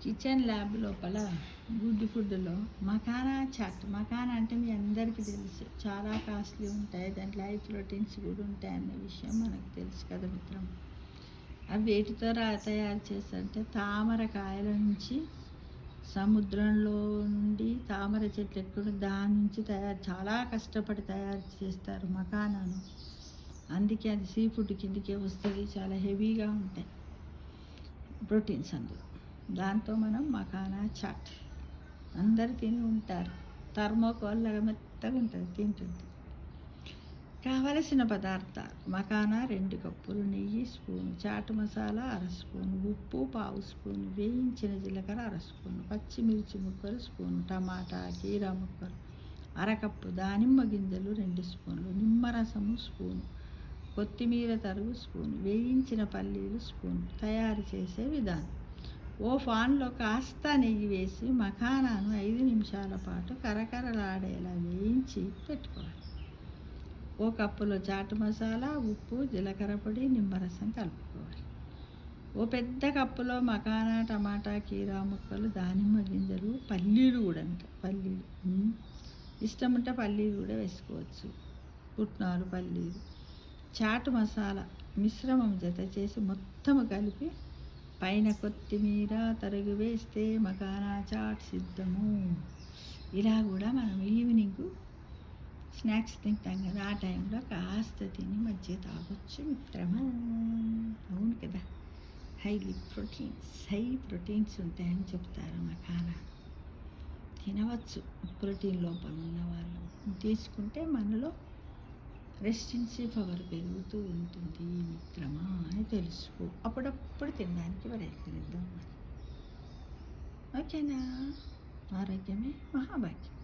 Kitchen lab లోపల good ఫుడ్లో makhana chat. Makhana అంటే మీ అందరికీ తెలుసు, చాలా కాస్ట్లీ ఉంటాయి, దాంట్లో హై ప్రోటీన్స్ కూడా ఉంటాయి అనే విషయం మనకు తెలుసు కదా మిత్రం. అవి వేటితో తయారు చేస్తారంటే తామర కాయల నుంచి, సముద్రంలో నుండి తామర చెట్లు ఎక్కడ దాని నుంచి చాలా కష్టపడి తయారు చేస్తారు మకానాను. అందుకే అది సీ ఫుడ్ కిందకే వస్తుంది, చాలా హెవీగా ఉంటాయి ప్రోటీన్స్ అందులో. దాంతో మనం మకానా చాట్ అందరు తిని ఉంటారు. థర్మోకోల్ లాగా మెత్తగా ఉంటుంది తింటుంది. కావలసిన పదార్థాలు: మకానా 2 కప్పులు, నెయ్యి స్పూను, చాట్ మసాలా 1/2 స్పూను, ఉప్పు 1/2 స్పూను, వేయించిన జీలకర్ర 1/2 స్పూను, పచ్చిమిర్చి ముక్కలు స్పూను, టమాటా కీరా ముక్కలు 1/2 కప్పు, దానిమ్మ గింజలు 2 స్పూన్లు, నిమ్మరసము స్పూను, కొత్తిమీర తరుగు స్పూను, వేయించిన పల్లీలు స్పూను. తయారు చేసే విధానం: ఓ పాన్లో కాస్త నెయ్యి వేసి మకానాను 5 నిమిషాల పాటు కరకరలాడేలా వేయించి పెట్టుకోవాలి. ఓ కప్పులో చాట్ మసాలా, ఉప్పు, జీలకర్ర పొడి, నిమ్మరసం కలుపుకోవాలి. ఓ పెద్ద కప్పులో మకానా, టమాటా కీరా ముక్కలు, దానిమ్మ గింజలు, పల్లీలు కూడా ఉంటాయి, పల్లీలు ఇష్టం ఉంటే పల్లీలు కూడా వేసుకోవచ్చు, పుట్నాలు, పల్లీలు. చాట్ మసాలా మిశ్రమం జత చేసి మొత్తం కలిపి పైన కొత్తిమీర తరుగు వేస్తే మకానా చాట్ సిద్ధము. ఇలా కూడా మనం ఈవినింగ్ స్నాక్స్ తింటాం కదా, ఆ టైంలో కాస్త తిని మధ్య తాగొచ్చు మిత్రమా. అవును కదా, హై ప్రోటీన్స్ ఉంటాయని చెప్తారు. మకానా తినవచ్చు ప్రోటీన్ లోపల ఉన్న వాళ్ళు. తీసుకుంటే మనలో రెసిస్టెన్సీ పవర్ పెరుగుతూ ఉంటుంది మిత్రమా అని తెలుసుకో. అప్పుడప్పుడు తినడానికి ప్రయత్నిద్దాం. ఓకేనా? ఆరోగ్యమే మహాభాగ్యం.